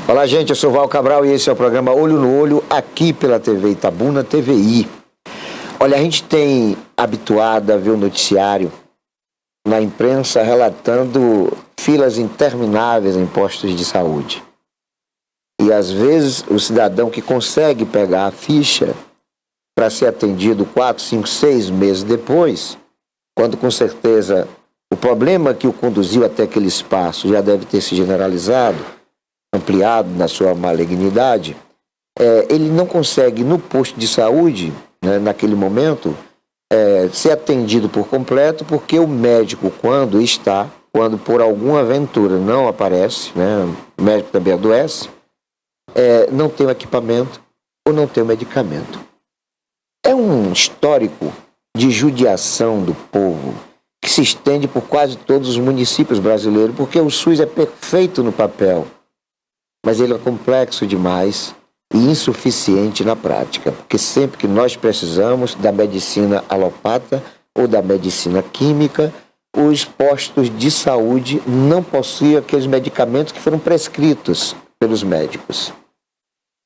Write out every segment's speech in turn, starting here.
Olá, gente, eu sou Val Cabral e esse é o programa Olho no Olho, aqui pela TV Itabuna, TVI. Olha, a gente tem habituado a ver o noticiário na imprensa relatando filas intermináveis em postos de saúde. E às vezes o cidadão que consegue pegar a ficha para ser atendido 4, 5, 6 meses depois, quando com certeza o problema que o conduziu até aquele espaço já deve ter se generalizado, ampliado na sua malignidade, ele não consegue no posto de saúde, né, naquele momento, ser atendido por completo, porque o médico, quando por alguma aventura não aparece, né, o médico também adoece, não tem o equipamento ou não tem o medicamento. É um histórico de judiação do povo que se estende por quase todos os municípios brasileiros, porque o SUS é perfeito no papel, mas ele é complexo demais e insuficiente na prática, porque sempre que nós precisamos da medicina alopata ou da medicina química, os postos de saúde não possuem aqueles medicamentos que foram prescritos pelos médicos.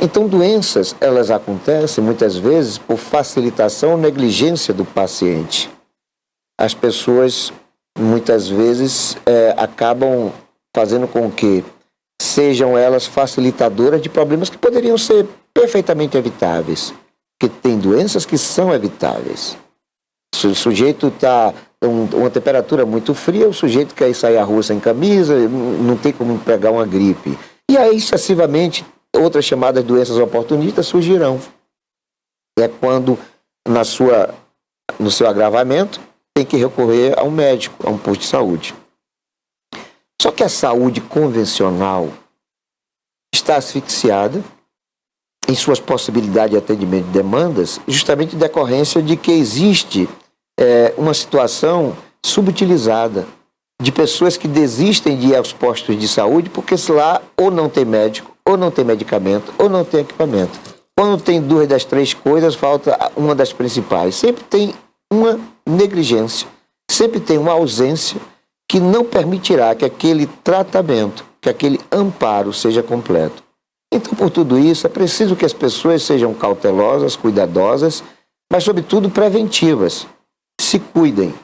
Então, doenças, elas acontecem muitas vezes por facilitação ou negligência do paciente. As pessoas, muitas vezes, acabam fazendo com que sejam elas facilitadoras de problemas que poderiam ser perfeitamente evitáveis, que tem doenças que são evitáveis. Se o sujeito está uma temperatura muito fria, o sujeito quer sair à rua sem camisa, não tem como pegar uma gripe. E aí, excessivamente, outras chamadas doenças oportunistas surgirão. É quando, no seu agravamento, tem que recorrer a um médico, a um posto de saúde. Só que a saúde convencional está asfixiada em suas possibilidades de atendimento de demandas, justamente em decorrência de que existe uma situação subutilizada de pessoas que desistem de ir aos postos de saúde porque lá ou não tem médico, ou não tem medicamento, ou não tem equipamento. Quando tem duas das três coisas, falta uma das principais. Sempre tem uma negligência, sempre tem uma ausência que não permitirá que aquele tratamento, que aquele amparo seja completo. Então, por tudo isso, é preciso que as pessoas sejam cautelosas, cuidadosas, mas, sobretudo, preventivas. Se cuidem.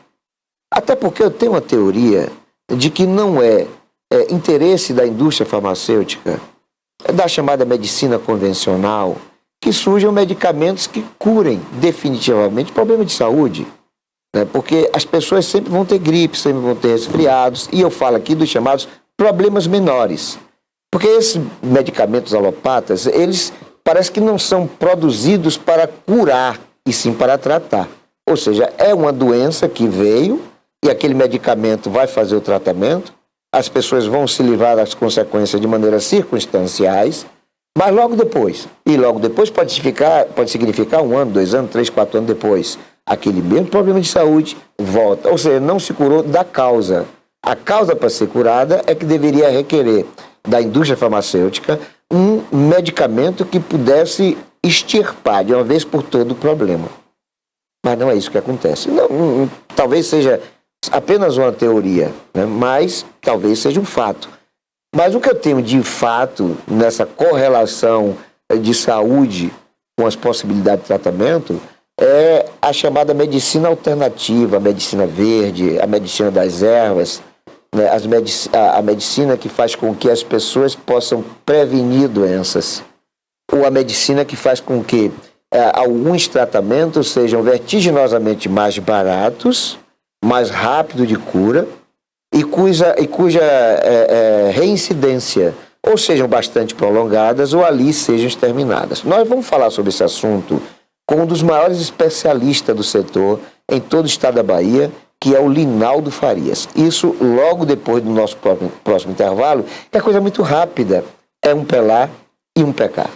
Até porque eu tenho uma teoria de que não é interesse da indústria farmacêutica, da chamada medicina convencional, que surjam medicamentos que curem definitivamente problemas de saúde. Porque as pessoas sempre vão ter gripe, sempre vão ter resfriados, e eu falo aqui dos chamados problemas menores. Porque esses medicamentos alopatas, eles parece que não são produzidos para curar, e sim para tratar. Ou seja, é uma doença que veio, e aquele medicamento vai fazer o tratamento, as pessoas vão se livrar das consequências de maneiras circunstanciais, mas logo depois pode significar 1 ano, 2 anos, 3, 4 anos depois, aquele mesmo problema de saúde volta. Ou seja, não se curou da causa. A causa para ser curada é que deveria requerer da indústria farmacêutica um medicamento que pudesse extirpar de uma vez por todo o problema. Mas não é isso que acontece. Talvez seja apenas uma teoria, né? Mas talvez seja um fato. Mas o que eu tenho de fato nessa correlação de saúde com as possibilidades de tratamento é a chamada medicina alternativa, a medicina verde, a medicina das ervas, né? A medicina que faz com que as pessoas possam prevenir doenças, ou a medicina que faz com que alguns tratamentos sejam vertiginosamente mais baratos, mais rápido de cura e cuja reincidência ou sejam bastante prolongadas ou ali sejam exterminadas. Nós vamos falar sobre esse assunto com um dos maiores especialistas do setor em todo o estado da Bahia, que é o Linaldo Farias. Isso logo depois do nosso próximo intervalo, que é coisa muito rápida, é um pelar e um pecar.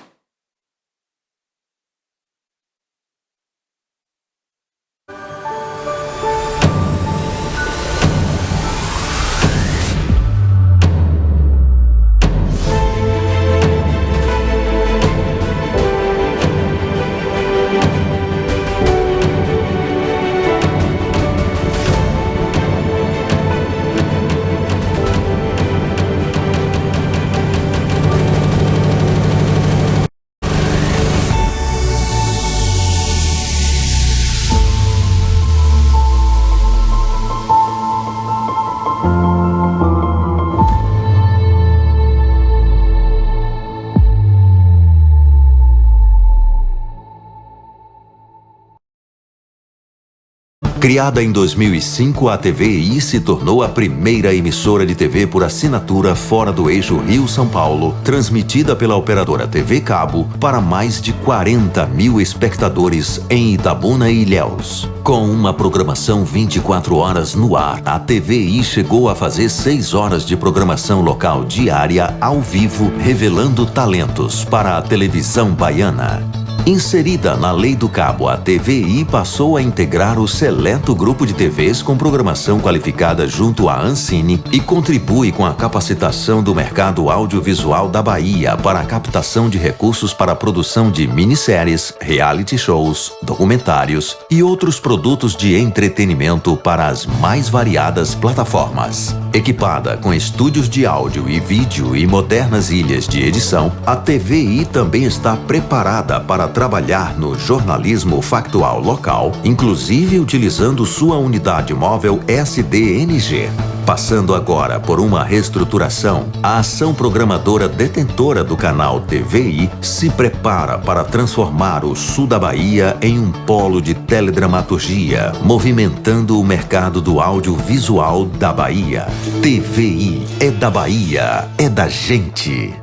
Criada em 2005, a TVI se tornou a primeira emissora de TV por assinatura fora do eixo Rio-São Paulo, transmitida pela operadora TV Cabo para mais de 40 mil espectadores em Itabuna e Ilhéus. Com uma programação 24 horas no ar, a TVI chegou a fazer 6 horas de programação local diária ao vivo, revelando talentos para a televisão baiana. Inserida na Lei do Cabo, a TVI passou a integrar o seleto grupo de TVs com programação qualificada junto à Ancine e contribui com a capacitação do mercado audiovisual da Bahia para a captação de recursos para a produção de minisséries, reality shows, documentários e outros produtos de entretenimento para as mais variadas plataformas. Equipada com estúdios de áudio e vídeo e modernas ilhas de edição, a TVI também está preparada para trabalhar no jornalismo factual local, inclusive utilizando sua unidade móvel SDNG. Passando agora por uma reestruturação, a ação programadora detentora do canal TVI se prepara para transformar o sul da Bahia em um polo de teledramaturgia, movimentando o mercado do audiovisual da Bahia. TVI é da Bahia, é da gente.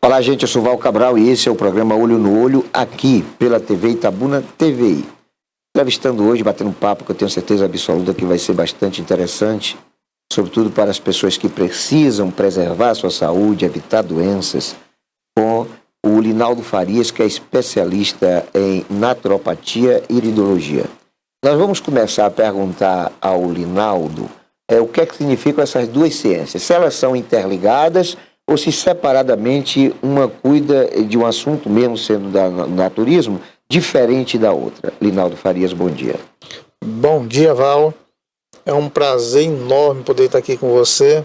Olá, gente, eu sou Val Cabral e esse é o programa Olho no Olho, aqui pela TV Itabuna TVI. Entrevistando hoje, batendo um papo que eu tenho certeza absoluta que vai ser bastante interessante, sobretudo para as pessoas que precisam preservar a sua saúde, evitar doenças, com o Linaldo Farias, que é especialista em naturopatia e iridologia. Nós vamos começar a perguntar ao Linaldo o que é que significam essas duas ciências, se elas são interligadas ou se separadamente uma cuida de um assunto, mesmo sendo da naturismo, diferente da outra. Linaldo Farias, bom dia. Bom dia, Val. É um prazer enorme poder estar aqui com você.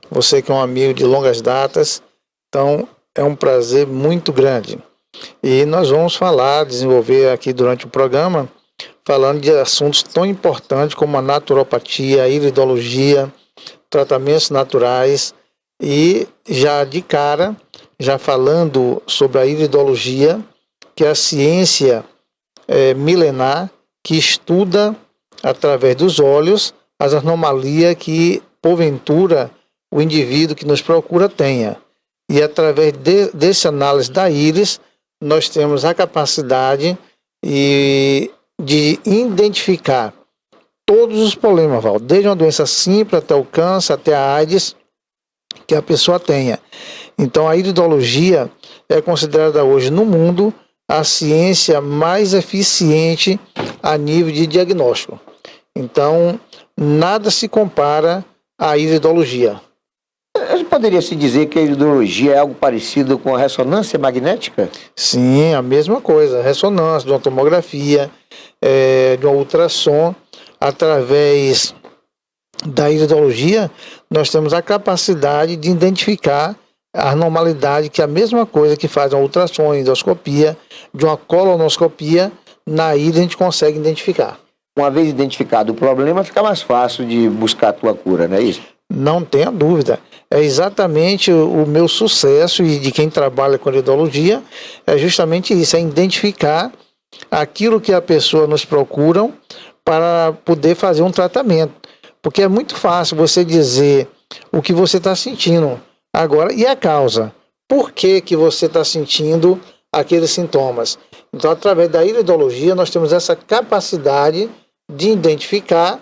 Você que é um amigo de longas datas. Então, é um prazer muito grande. E nós vamos desenvolver aqui durante o programa, falando de assuntos tão importantes como a naturopatia, a iridologia, tratamentos naturais. E já de cara, já falando sobre a iridologia, que é a ciência milenar que estuda através dos olhos as anomalias que porventura o indivíduo que nos procura tenha. E através dessa análise da íris, nós temos a capacidade de identificar todos os problemas, Val, desde uma doença simples até o câncer, até a AIDS, que a pessoa tenha. Então a iridologia é considerada hoje no mundo a ciência mais eficiente a nível de diagnóstico. Então nada se compara à iridologia. Poderia se dizer que a iridologia é algo parecido com a ressonância magnética? Sim, a mesma coisa, ressonância, de uma tomografia, de um ultrassom. Através da iridologia, nós temos a capacidade de identificar a anormalidade, que é a mesma coisa que faz uma ultrassom, uma endoscopia, de uma colonoscopia, na íris a gente consegue identificar. Uma vez identificado o problema, fica mais fácil de buscar a tua cura, não é isso? Não tenha dúvida. É exatamente o meu sucesso e de quem trabalha com iridologia, é justamente isso, é identificar aquilo que a pessoa nos procuram para poder fazer um tratamento. Porque é muito fácil você dizer o que você está sentindo agora e a causa. Por que você está sentindo aqueles sintomas? Então, através da iridologia, nós temos essa capacidade de identificar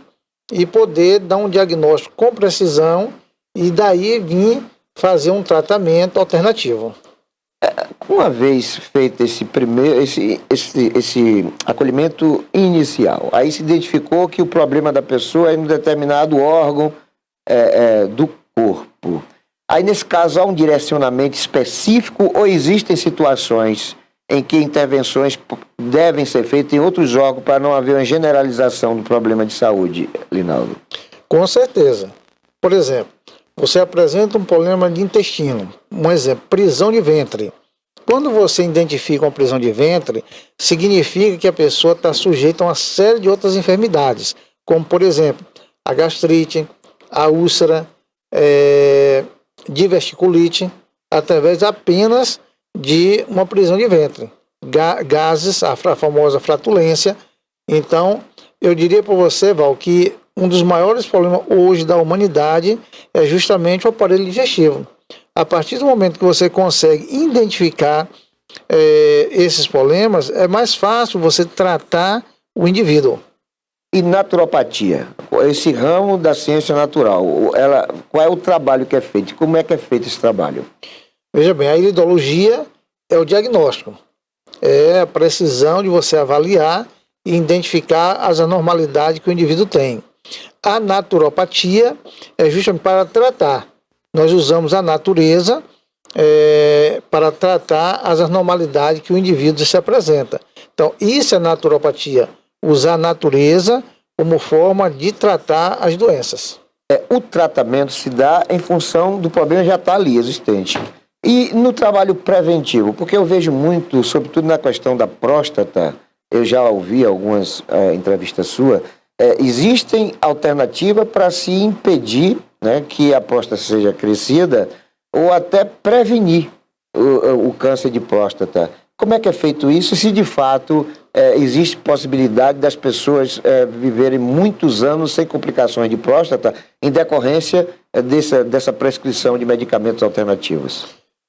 e poder dar um diagnóstico com precisão e daí vir fazer um tratamento alternativo. Uma vez feito esse acolhimento inicial, aí se identificou que o problema da pessoa é em um determinado órgão do corpo. Aí, nesse caso, há um direcionamento específico ou existem situações em que intervenções devem ser feitas em outros órgãos para não haver uma generalização do problema de saúde, Linaldo? Com certeza. Por exemplo, você apresenta um problema de intestino, um exemplo, prisão de ventre. Quando você identifica uma prisão de ventre, significa que a pessoa está sujeita a uma série de outras enfermidades, como, por exemplo, a gastrite, a úlcera, diverticulite, através apenas de uma prisão de ventre. Gases, a famosa flatulência. Então, eu diria para você, Val, que um dos maiores problemas hoje da humanidade é justamente o aparelho digestivo. A partir do momento que você consegue identificar esses problemas, é mais fácil você tratar o indivíduo. E naturopatia, esse ramo da ciência natural, qual é o trabalho que é feito? Como é que é feito esse trabalho? Veja bem, a iridologia é o diagnóstico. É a precisão de você avaliar e identificar as anormalidades que o indivíduo tem. A naturopatia é justamente para tratar. Nós usamos a natureza para tratar as anormalidades que o indivíduo se apresenta. Então, isso é naturopatia. Usar a natureza como forma de tratar as doenças. O tratamento se dá em função do problema já estar ali, existente. E no trabalho preventivo, porque eu vejo muito, sobretudo na questão da próstata, eu já ouvi algumas entrevistas suas, existem alternativas para se impedir, né, que a próstata seja crescida ou até prevenir o câncer de próstata. Como é que é feito isso? Se de fato existe possibilidade das pessoas viverem muitos anos sem complicações de próstata em decorrência dessa prescrição de medicamentos alternativos?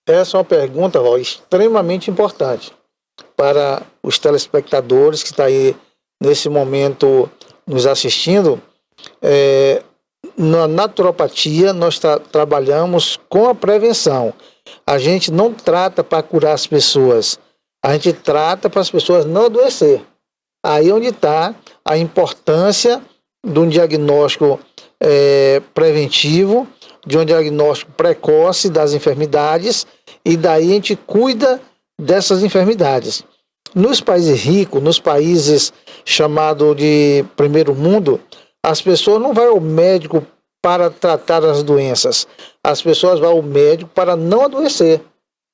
Essa é uma pergunta, Val, extremamente importante para os telespectadores que estão aí nesse momento nos assistindo. Na naturopatia nós trabalhamos com a prevenção. A gente não trata para curar as pessoas, a gente trata para as pessoas não adoecer. Aí onde está a importância de um diagnóstico preventivo, de um diagnóstico precoce das enfermidades, e daí a gente cuida dessas enfermidades. Nos países ricos, nos países chamados de primeiro mundo, as pessoas não vão ao médico para tratar as doenças, as pessoas vão ao médico para não adoecer.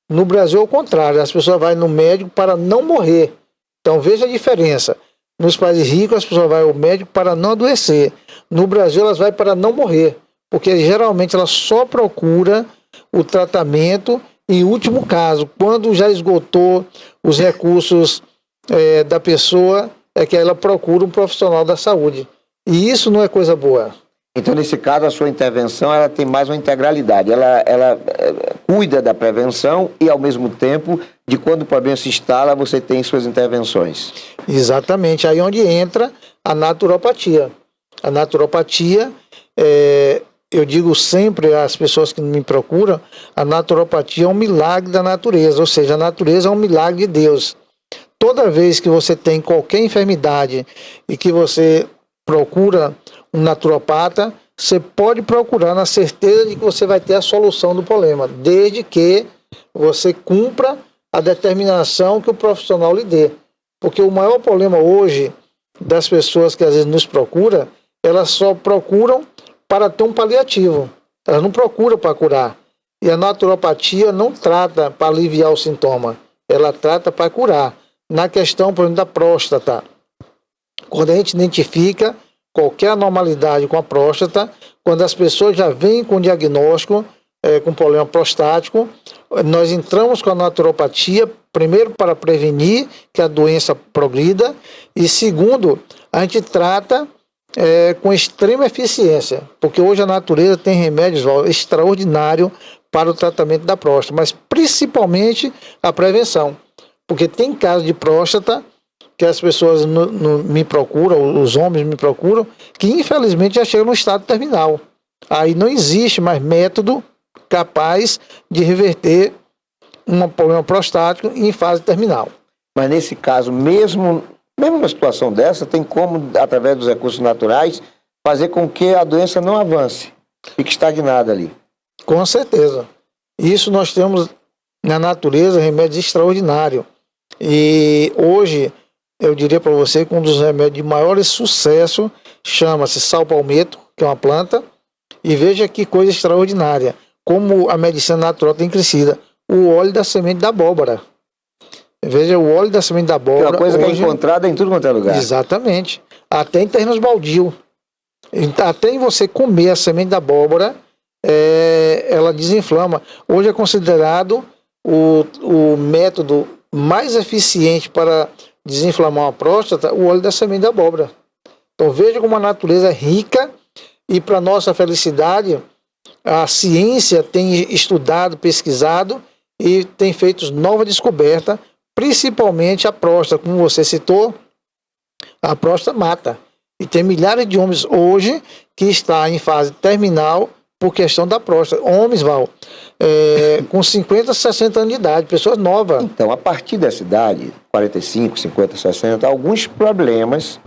No Brasil, ao contrário, as pessoas vão no médico para não morrer. Então, veja a diferença. Nos países ricos, as pessoas vão ao médico para não adoecer. No Brasil, elas vão para não morrer, porque geralmente elas só procuram o tratamento em último caso, quando já esgotou os recursos da pessoa, é que ela procura um profissional da saúde. E isso não é coisa boa. Então, nesse caso, a sua intervenção ela tem mais uma integralidade. Ela cuida da prevenção e, ao mesmo tempo, de quando o problema se instala, você tem suas intervenções. Exatamente. Aí onde entra a naturopatia. A naturopatia, eu digo sempre às pessoas que me procuram, a naturopatia é um milagre da natureza, ou seja, a natureza é um milagre de Deus. Toda vez que você tem qualquer enfermidade e que você procura um naturopata, você pode procurar na certeza de que você vai ter a solução do problema, desde que você cumpra a determinação que o profissional lhe dê. Porque o maior problema hoje das pessoas que às vezes nos procuram, elas só procuram para ter um paliativo, elas não procuram para curar. E a naturopatia não trata para aliviar o sintoma, ela trata para curar. Na questão, por exemplo, da próstata, quando a gente identifica qualquer anormalidade com a próstata, quando as pessoas já vêm com diagnóstico, com problema prostático, nós entramos com a naturopatia, primeiro para prevenir que a doença progrida, e segundo, a gente trata com extrema eficiência, porque hoje a natureza tem remédios extraordinários para o tratamento da próstata, mas principalmente a prevenção, porque tem casos de próstata que as pessoas me procuram, os homens me procuram, que infelizmente já chegam no estado terminal. Aí não existe mais método capaz de reverter um problema prostático em fase terminal. Mas nesse caso, mesmo numa situação dessa, tem como, através dos recursos naturais, fazer com que a doença não avance, fique estagnada ali. Com certeza. Isso nós temos na natureza remédios extraordinários. E hoje, eu diria para você que um dos remédios de maior sucesso chama-se sal palmetto, que é uma planta, e veja que coisa extraordinária. como a medicina natural tem crescido. O óleo da semente da abóbora. Veja, o óleo da semente da abóbora... Que é uma coisa hoje, que é encontrada em tudo quanto é lugar. Exatamente. Até em terrenos baldios. Até em você comer a semente da abóbora, ela desinflama. Hoje é considerado o método mais eficiente para desinflamar a próstata, o óleo da semente da abóbora. Então veja como a natureza é rica, e para nossa felicidade, a ciência tem estudado, pesquisado e tem feito nova descoberta, principalmente a próstata, como você citou, a próstata mata. E tem milhares de homens hoje que estão em fase terminal por questão da próstata. Homens, Val, com 50, 60 anos de idade, pessoas novas. Então, a partir dessa idade, 45, 50, 60, alguns problemas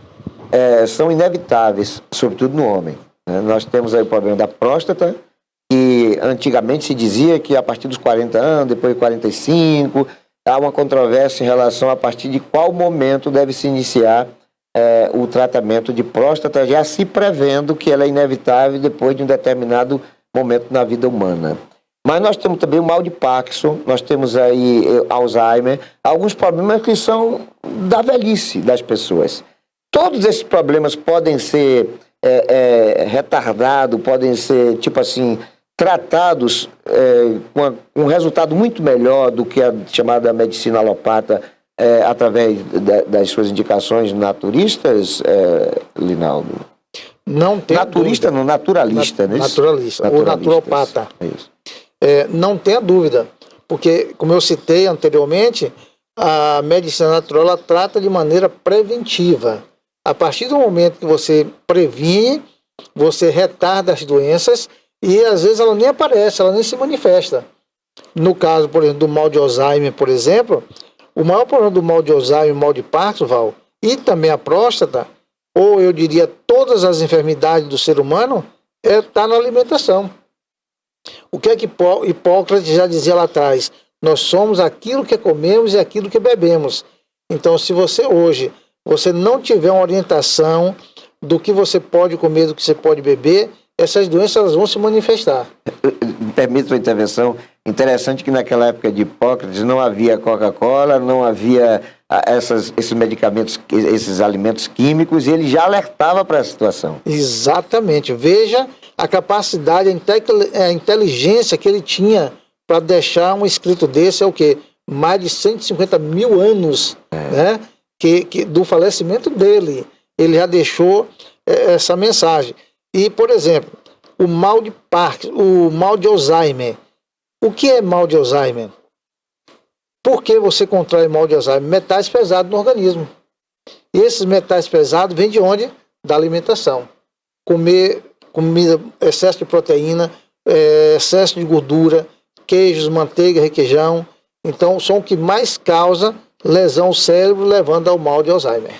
são inevitáveis, sobretudo no homem. Né? Nós temos aí o problema da próstata, que antigamente se dizia que a partir dos 40 anos, depois de 45, há uma controvérsia em relação a partir de qual momento deve se iniciar o tratamento de próstata, já se prevendo que ela é inevitável depois de um determinado momento na vida humana. Mas nós temos também o mal de Parkinson, nós temos aí Alzheimer, alguns problemas que são da velhice das pessoas. Todos esses problemas podem ser retardados, podem ser, tipo assim, tratados com um resultado muito melhor do que a chamada medicina alopata, através das suas indicações naturistas, Linaldo? Não tem naturista, dúvida. Não, naturalista. Naturalista, ou naturopata. É isso. Não tenha dúvida, porque, como eu citei anteriormente, a medicina natural ela trata de maneira preventiva. A partir do momento que você previne, você retarda as doenças e às vezes ela nem aparece, ela nem se manifesta. No caso, por exemplo, do mal de Alzheimer, por exemplo, o maior problema do mal de Alzheimer, o mal de Parkinson, Val, e também a próstata, ou eu diria todas as enfermidades do ser humano, está na alimentação. O que é que Hipócrates já dizia lá atrás? Nós somos aquilo que comemos e aquilo que bebemos. Então, se você hoje não tiver uma orientação do que você pode comer, do que você pode beber, essas doenças elas vão se manifestar. Permita uma intervenção. Interessante que naquela época de Hipócrates não havia Coca-Cola, não havia esses medicamentos, esses alimentos químicos, e ele já alertava para a situação. Exatamente. Veja a capacidade, a inteligência que ele tinha para deixar um escrito desse, o quê? Mais de 150 mil anos, né? Do falecimento dele. Ele já deixou essa mensagem. E, por exemplo, o mal de Parkinson, o mal de Alzheimer. O que é mal de Alzheimer? Por que você contrai mal de Alzheimer? Metais pesados no organismo. E esses metais pesados vêm de onde? Da alimentação. Comer comida, excesso de proteína, excesso de gordura, queijos, manteiga, requeijão. Então, são o que mais causa lesão ao cérebro, levando ao mal de Alzheimer.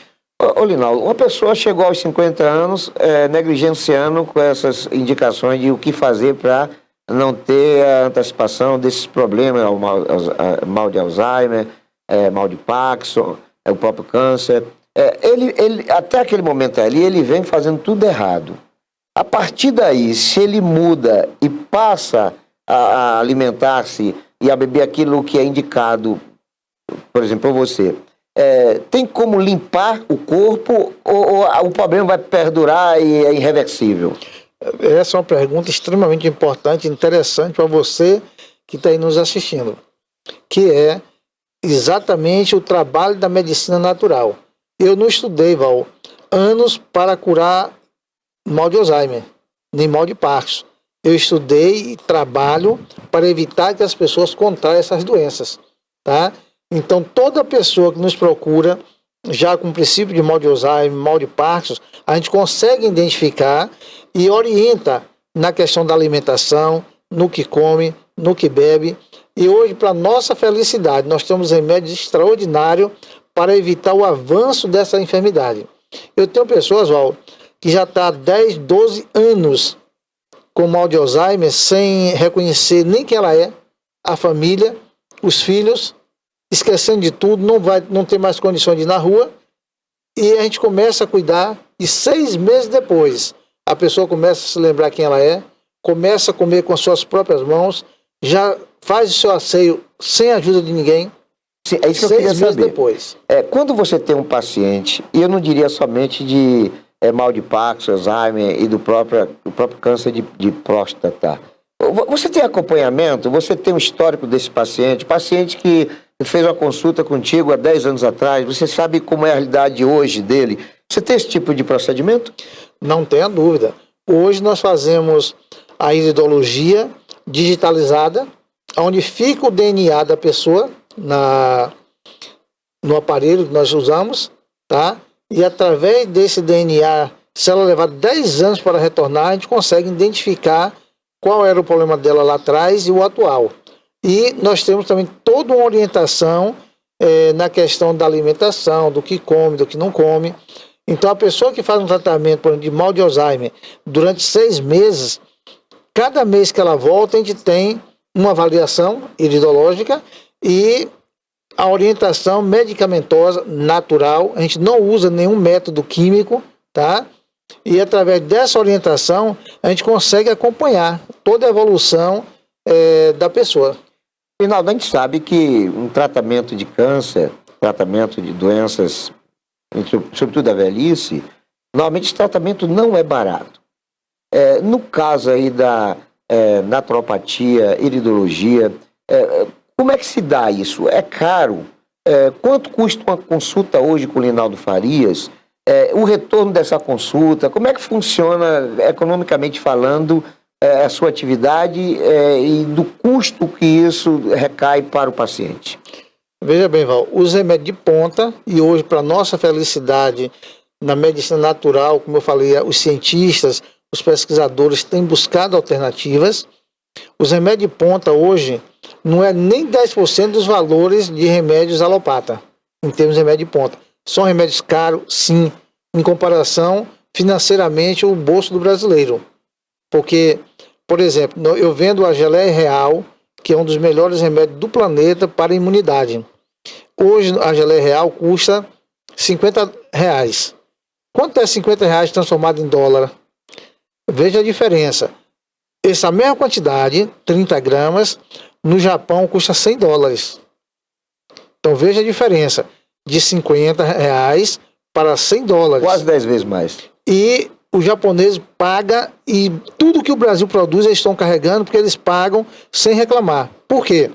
Ô Linaldo, uma pessoa chegou aos 50 anos negligenciando com essas indicações de o que fazer para não ter a antecipação desses problemas, mal de Alzheimer, mal de Parkinson, o próprio câncer. Ele, até aquele momento ali, ele vem fazendo tudo errado. A partir daí, se ele muda e passa a alimentar-se e a beber aquilo que é indicado, por exemplo, por você, tem como limpar o corpo ou o problema vai perdurar e é irreversível? Essa é uma pergunta extremamente importante e interessante para você que está aí nos assistindo, que é exatamente o trabalho da medicina natural. Eu não estudei, Val, anos para curar mal de Alzheimer, nem mal de Parkinson. Eu estudei e trabalho para evitar que as pessoas contraiam essas doenças, tá? Então, toda pessoa que nos procura, já com o princípio de mal de Alzheimer, mal de Parkinson, a gente consegue identificar e orienta na questão da alimentação, no que come, no que bebe. E hoje, para nossa felicidade, nós temos remédios extraordinários para evitar o avanço dessa enfermidade. Eu tenho pessoas, Val, que já está há 10, 12 anos com mal de Alzheimer, sem reconhecer nem quem ela é, a família, os filhos, esquecendo de tudo, não tem mais condições de ir na rua, e a gente começa a cuidar, e 6 meses depois, a pessoa começa a se lembrar quem ela é, começa a comer com as suas próprias mãos, já faz o seu asseio sem a ajuda de ninguém. Sim, é isso que eu 6 queria meses saber. depois. Quando você tem um paciente, e eu não diria somente de mal de Parkinson, Alzheimer e do próprio câncer de próstata, você tem acompanhamento? Você tem um histórico desse paciente que fez uma consulta contigo há 10 anos atrás, você sabe como é a realidade hoje dele? Você tem esse tipo de procedimento? Não tenha dúvida. Hoje nós fazemos a iridologia digitalizada, onde fica o DNA da pessoa no aparelho que nós usamos, tá? E através desse DNA, se ela levar 10 anos para retornar, a gente consegue identificar qual era o problema dela lá atrás e o atual. E nós temos também toda uma orientação na questão da alimentação, do que come, do que não come. Então a pessoa que faz um tratamento, por exemplo, de mal de Alzheimer durante 6 meses, cada mês que ela volta, a gente tem uma avaliação iridológica e a orientação medicamentosa natural. A gente não usa nenhum método químico, tá? E através dessa orientação a gente consegue acompanhar toda a evolução da pessoa. Rinaldo, a gente sabe que um tratamento de câncer, tratamento de doenças, sobretudo da velhice, normalmente esse tratamento não é barato. No caso aí da naturopatia, iridologia, como é que se dá isso? É caro? Quanto custa uma consulta hoje com o Rinaldo Farias? O retorno dessa consulta, como é que funciona, economicamente falando, a sua atividade e do custo que isso recai para o paciente? Veja bem, Val, os remédios de ponta, e hoje, para nossa felicidade, na medicina natural, como eu falei, os cientistas, os pesquisadores têm buscado alternativas. Os remédios de ponta hoje não é nem 10% dos valores de remédios alopata, em termos de remédio de ponta. São remédios caros, sim, em comparação financeiramente o bolso do brasileiro. Porque, por exemplo, eu vendo a geleia real, que é um dos melhores remédios do planeta para a imunidade. Hoje a geleia real custa R$50. Quanto é R$50 transformado em dólar? Veja a diferença. Essa mesma quantidade, 30 gramas, no Japão custa $100. Então veja a diferença de R$50 para $100. Quase 10 vezes mais. E o japonês paga, e tudo que o Brasil produz eles estão carregando porque eles pagam sem reclamar. Por quê?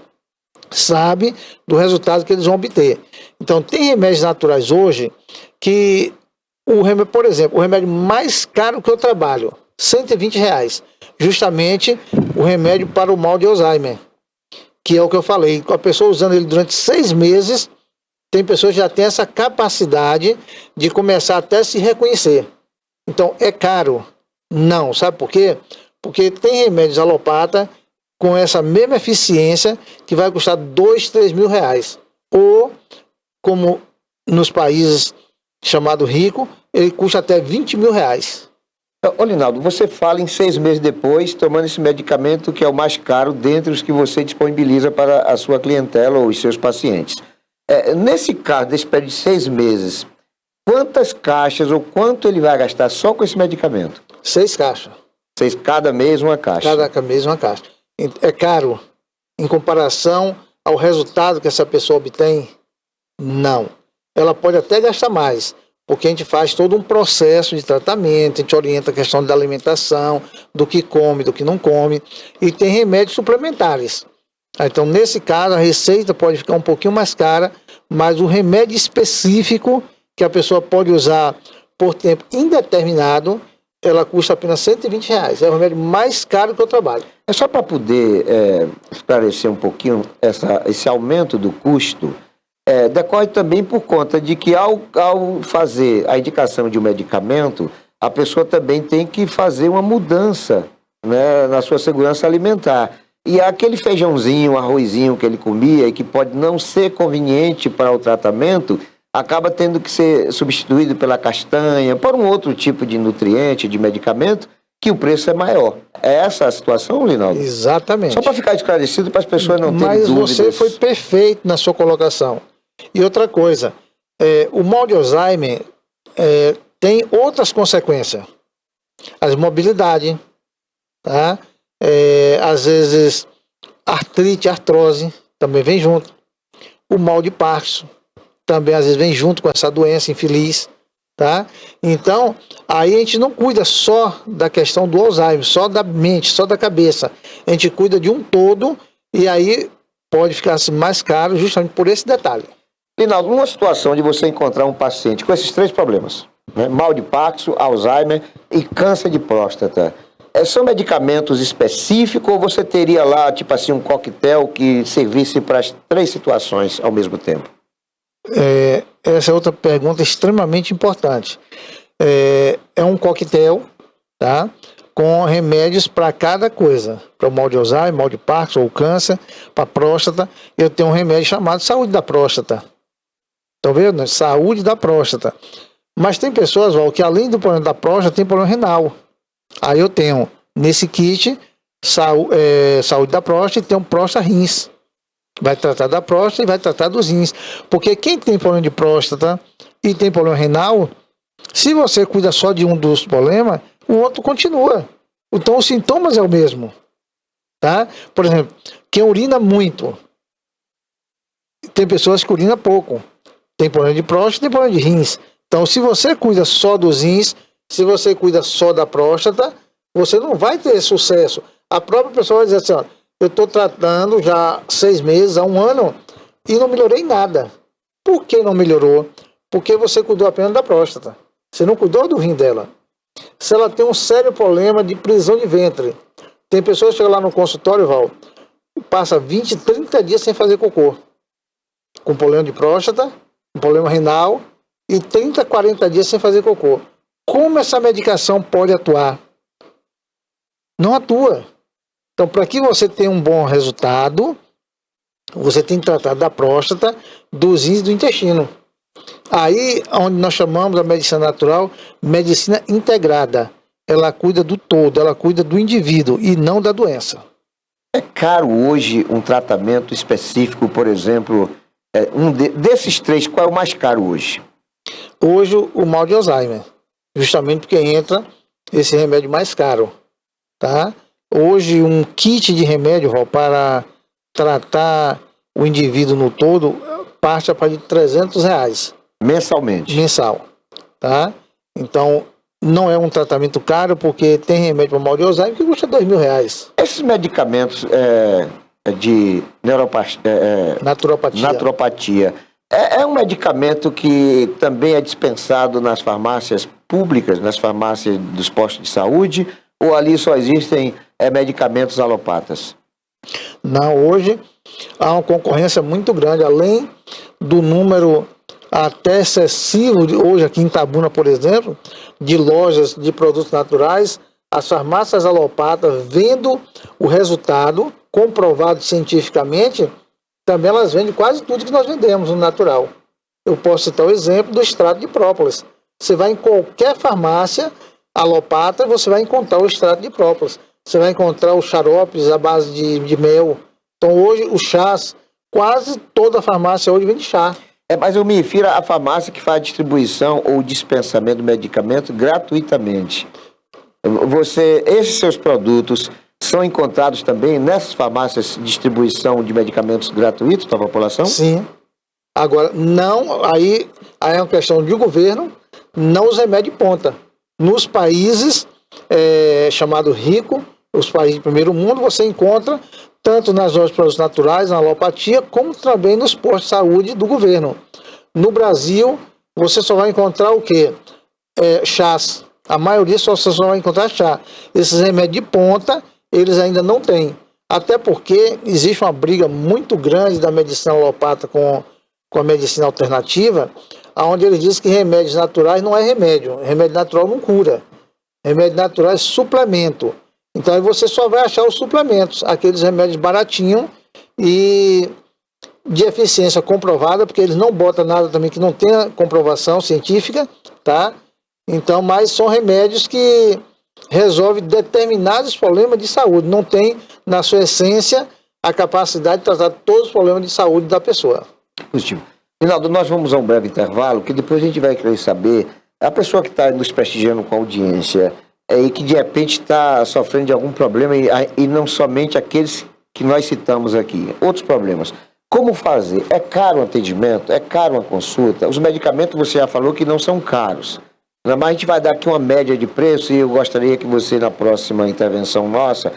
Sabe do resultado que eles vão obter. Então tem remédios naturais hoje que por exemplo, o remédio mais caro que eu trabalho, R$120, justamente o remédio para o mal de Alzheimer, que é o que eu falei, a pessoa usando ele durante 6 meses, tem pessoas que já têm essa capacidade de começar até a se reconhecer. Então, é caro? Não. Sabe por quê? Porque tem remédios alopata com essa mesma eficiência que vai custar R$2, R$3 mil. Ou, como nos países chamados ricos, ele custa até R$20 mil. Ô, Rinaldo, você fala em 6 meses depois, tomando esse medicamento que é o mais caro dentre os que você disponibiliza para a sua clientela ou os seus pacientes. Nesse caso, desse período de 6 meses, quantas caixas ou quanto ele vai gastar só com esse medicamento? 6 caixas. 6, cada mês uma caixa. Cada mês uma caixa. É caro em comparação ao resultado que essa pessoa obtém? Não. Ela pode até gastar mais, porque a gente faz todo um processo de tratamento, a gente orienta a questão da alimentação, do que come, do que não come, e tem remédios suplementares. Então, nesse caso, a receita pode ficar um pouquinho mais cara, mas o remédio específico que a pessoa pode usar por tempo indeterminado, ela custa apenas R$120. É o remédio mais caro que eu trabalho. É só para poder esclarecer um pouquinho esse aumento do custo, decorre também por conta de que ao fazer a indicação de um medicamento, a pessoa também tem que fazer uma mudança, né, na sua segurança alimentar. E aquele feijãozinho, arrozinho que ele comia e que pode não ser conveniente para o tratamento, acaba tendo que ser substituído pela castanha, por um outro tipo de nutriente, de medicamento, que o preço é maior. É essa a situação, Rinaldo? Exatamente. Só para ficar esclarecido, para as pessoas não terem dúvidas. Mas você foi perfeito na sua colocação. E outra coisa, o mal de Alzheimer tem outras consequências. A mobilidade, tá? às vezes artrite, artrose, também vem junto. O mal de Parkinson também às vezes vem junto com essa doença infeliz, tá? Então, aí a gente não cuida só da questão do Alzheimer, só da mente, só da cabeça. A gente cuida de um todo e aí pode ficar mais caro justamente por esse detalhe. Linaldo, numa situação de você encontrar um paciente com esses 3 problemas, né? Mal de Parkinson, Alzheimer e câncer de próstata, são medicamentos específicos ou você teria lá, tipo assim, um coquetel que servisse para as 3 situações ao mesmo tempo? Essa é outra pergunta extremamente importante. É um coquetel, tá? Com remédios para cada coisa. Para o mal de Alzheimer, mal de Parkinson ou câncer, para próstata, eu tenho um remédio chamado saúde da próstata. Estão vendo? Saúde da próstata. Mas tem pessoas, Val, que além do problema da próstata, tem problema renal. Aí eu tenho, nesse kit, saúde da próstata e tem um próstata rins. Vai tratar da próstata e vai tratar dos rins. Porque quem tem problema de próstata e tem problema renal, se você cuida só de um dos problemas, o outro continua. Então os sintomas é o mesmo. Tá? Por exemplo, quem urina muito, tem pessoas que urinam pouco. Tem problema de próstata e tem problema de rins. Então se você cuida só dos rins, se você cuida só da próstata, você não vai ter sucesso. A própria pessoa vai dizer assim, ó, eu estou tratando já 6 meses, há 1 ano, e não melhorei nada. Por que não melhorou? Porque você cuidou apenas da próstata. Você não cuidou do rim dela. Se ela tem um sério problema de prisão de ventre, tem pessoas que chegam lá no consultório, Val, passa 20, 30 dias sem fazer cocô. Com problema de próstata, com problema renal, e 30, 40 dias sem fazer cocô. Como essa medicação pode atuar? Não atua. Então, para que você tenha um bom resultado, você tem que tratar da próstata, dos rins e do intestino. Aí, onde nós chamamos a medicina natural, medicina integrada. Ela cuida do todo, ela cuida do indivíduo e não da doença. É caro hoje um tratamento específico, por exemplo, desses 3, qual é o mais caro hoje? Hoje, o mal de Alzheimer. Justamente porque entra esse remédio mais caro. Tá? Hoje, um kit de remédio, Val, para tratar o indivíduo no todo, parte a partir de R$300. Mensalmente? Mensal. Tá? Então, não é um tratamento caro, porque tem remédio para mal de Alzheimer que custa R$2.000. Esses medicamentos de naturopatia, é um medicamento que também é dispensado nas farmácias públicas, nas farmácias dos postos de saúde, ou ali só existem medicamentos alopatas? Não, hoje há uma concorrência muito grande, além do número até excessivo, hoje aqui em Itabuna, por exemplo, de lojas de produtos naturais, as farmácias alopatas, vendo o resultado comprovado cientificamente, também elas vendem quase tudo que nós vendemos no natural. Eu posso citar o exemplo do extrato de própolis. Você vai em qualquer farmácia alopata, você vai encontrar o extrato de própolis. Você vai encontrar os xaropes à base de mel. Então hoje os chás, quase toda a farmácia hoje vende chá. Mas eu me refiro à farmácia que faz a distribuição ou dispensamento do medicamento gratuitamente. Esses seus produtos são encontrados também nessas farmácias de distribuição de medicamentos gratuitos para a população? Sim. Agora, não, aí é uma questão de governo, não os remédios de ponta. Nos países chamado rico, os países de primeiro mundo, você encontra tanto nas lojas de produtos naturais, na alopatia, como também nos postos de saúde do governo. No Brasil, você só vai encontrar o quê? Chás. A maioria você só vai encontrar chá. Esses remédios de ponta, eles ainda não têm. Até porque existe uma briga muito grande da medicina alopata com a medicina alternativa, onde eles dizem que remédios naturais não é remédio. Remédio natural não cura. Remédio natural é suplemento. Então aí você só vai achar os suplementos, aqueles remédios baratinhos e de eficiência comprovada, porque eles não botam nada também que não tenha comprovação científica, tá? Então, mas são remédios que resolvem determinados problemas de saúde, não tem na sua essência a capacidade de tratar todos os problemas de saúde da pessoa. Positivo. Linaldo, nós vamos a um breve intervalo, que depois a gente vai querer saber, a pessoa que está nos prestigiando com a audiência, e que de repente está sofrendo de algum problema, e não somente aqueles que nós citamos aqui, outros problemas. Como fazer? É caro o atendimento? É caro uma consulta? Os medicamentos você já falou que não são caros. Mas a gente vai dar aqui uma média de preço, e eu gostaria que você, na próxima intervenção nossa,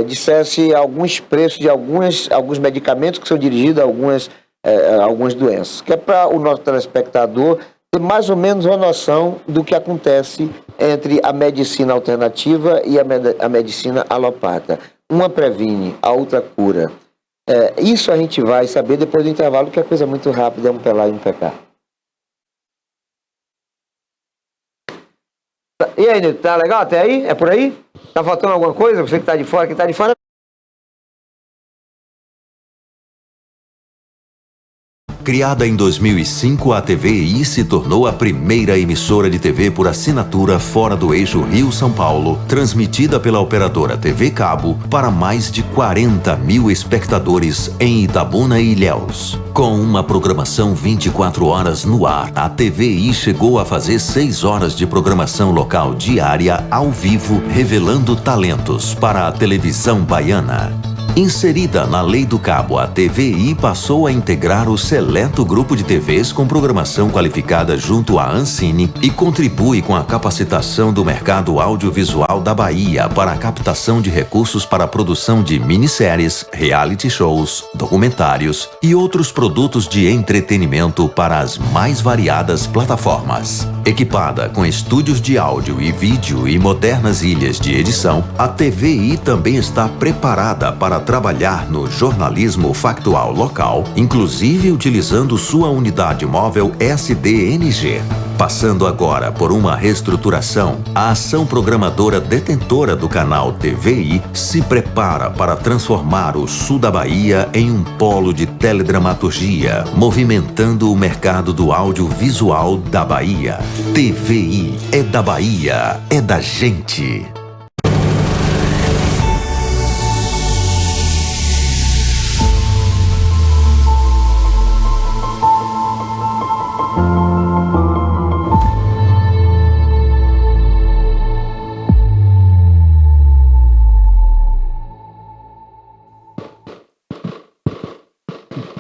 dissesse alguns preços de alguns medicamentos que são dirigidos a algumas doenças, que é para o nosso telespectador ter mais ou menos uma noção do que acontece entre a medicina alternativa e a medicina alopata. Uma previne, a outra cura. Isso a gente vai saber depois do intervalo, que é coisa muito rápida, é um pelar e um pecar. E aí, Nito, tá legal até aí? É por aí? Tá faltando alguma coisa? Você que tá de fora, quem tá de fora... Criada em 2005, a TVI se tornou a primeira emissora de TV por assinatura fora do eixo Rio-São Paulo, transmitida pela operadora TV Cabo para mais de 40 mil espectadores em Itabuna e Ilhéus. Com uma programação 24 horas no ar, a TVI chegou a fazer 6 horas de programação local diária ao vivo, revelando talentos para a televisão baiana. Inserida na Lei do Cabo, a TVI passou a integrar o seleto grupo de TVs com programação qualificada junto à Ancine e contribui com a capacitação do mercado audiovisual da Bahia para a captação de recursos para a produção de minisséries, reality shows, documentários e outros produtos de entretenimento para as mais variadas plataformas. Equipada com estúdios de áudio e vídeo e modernas ilhas de edição, a TVI também está preparada para trabalhar no jornalismo factual local, inclusive utilizando sua unidade móvel SDNG. Passando agora por uma reestruturação, a ação programadora detentora do canal TVI se prepara para transformar o sul da Bahia em um polo de teledramaturgia, movimentando o mercado do audiovisual da Bahia. TVI é da Bahia, é da gente.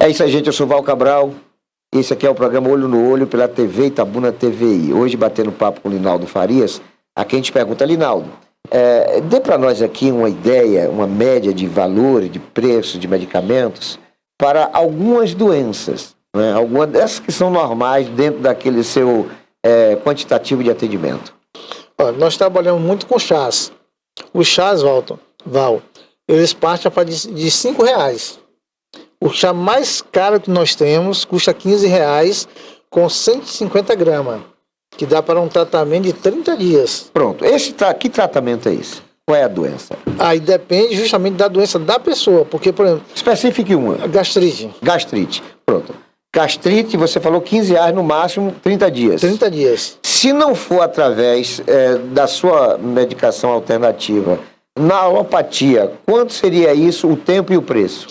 É isso aí, gente. Eu sou Val Cabral. Esse aqui é o programa Olho no Olho pela TV Itabuna TVI. Hoje, batendo papo com o Linaldo Farias, aqui a gente pergunta, Linaldo, dê para nós aqui uma ideia, uma média de valor, de preço de medicamentos para algumas doenças, né? Algumas dessas que são normais dentro daquele seu quantitativo de atendimento. Nós trabalhamos muito com chás. Os chás, Val, eles partem de R$5. O chá mais caro que nós temos custa R$15 com 150 gramas, que dá para um tratamento de 30 dias. Pronto. Que tratamento é esse? Qual é a doença? Aí depende justamente da doença da pessoa, porque, por exemplo... Especifique uma. Gastrite. Gastrite. Pronto. Gastrite, você falou R$15 no máximo, 30 dias. 30 dias. Se não for através da sua medicação alternativa, na alopatia, quanto seria isso, o tempo e o preço?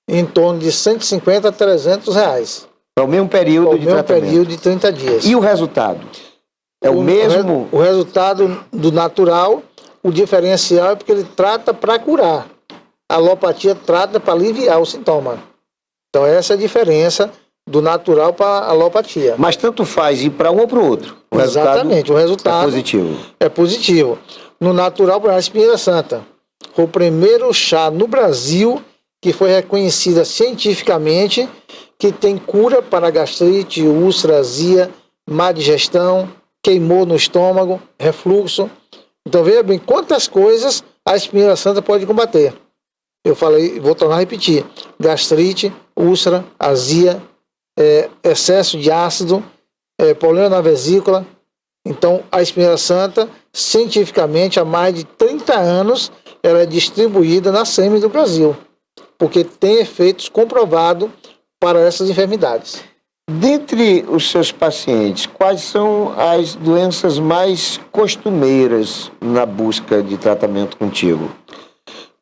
Em torno de R$150 a R$300. Para o mesmo período de tratamento. O mesmo período de 30 dias. E o resultado? É o mesmo? O resultado do natural, o diferencial é porque ele trata para curar. A alopatia trata para aliviar o sintoma. Então essa é a diferença do natural para a alopatia. Mas tanto faz ir para um ou para o outro. Exatamente, o resultado é positivo. É positivo. No natural, para a espinheira santa, foi o primeiro chá no Brasil que foi reconhecida cientificamente que tem cura para gastrite, úlcera, azia, má digestão, queimou no estômago, refluxo. Então veja bem quantas coisas a espinheira santa pode combater. Eu falei, vou tornar a repetir: gastrite, úlcera, azia, excesso de ácido, problema na vesícula. Então a espinheira santa, cientificamente, há mais de 30 anos, ela é distribuída na SEMI do Brasil, porque tem efeitos comprovados para essas enfermidades. Dentre os seus pacientes, quais são as doenças mais costumeiras na busca de tratamento contigo?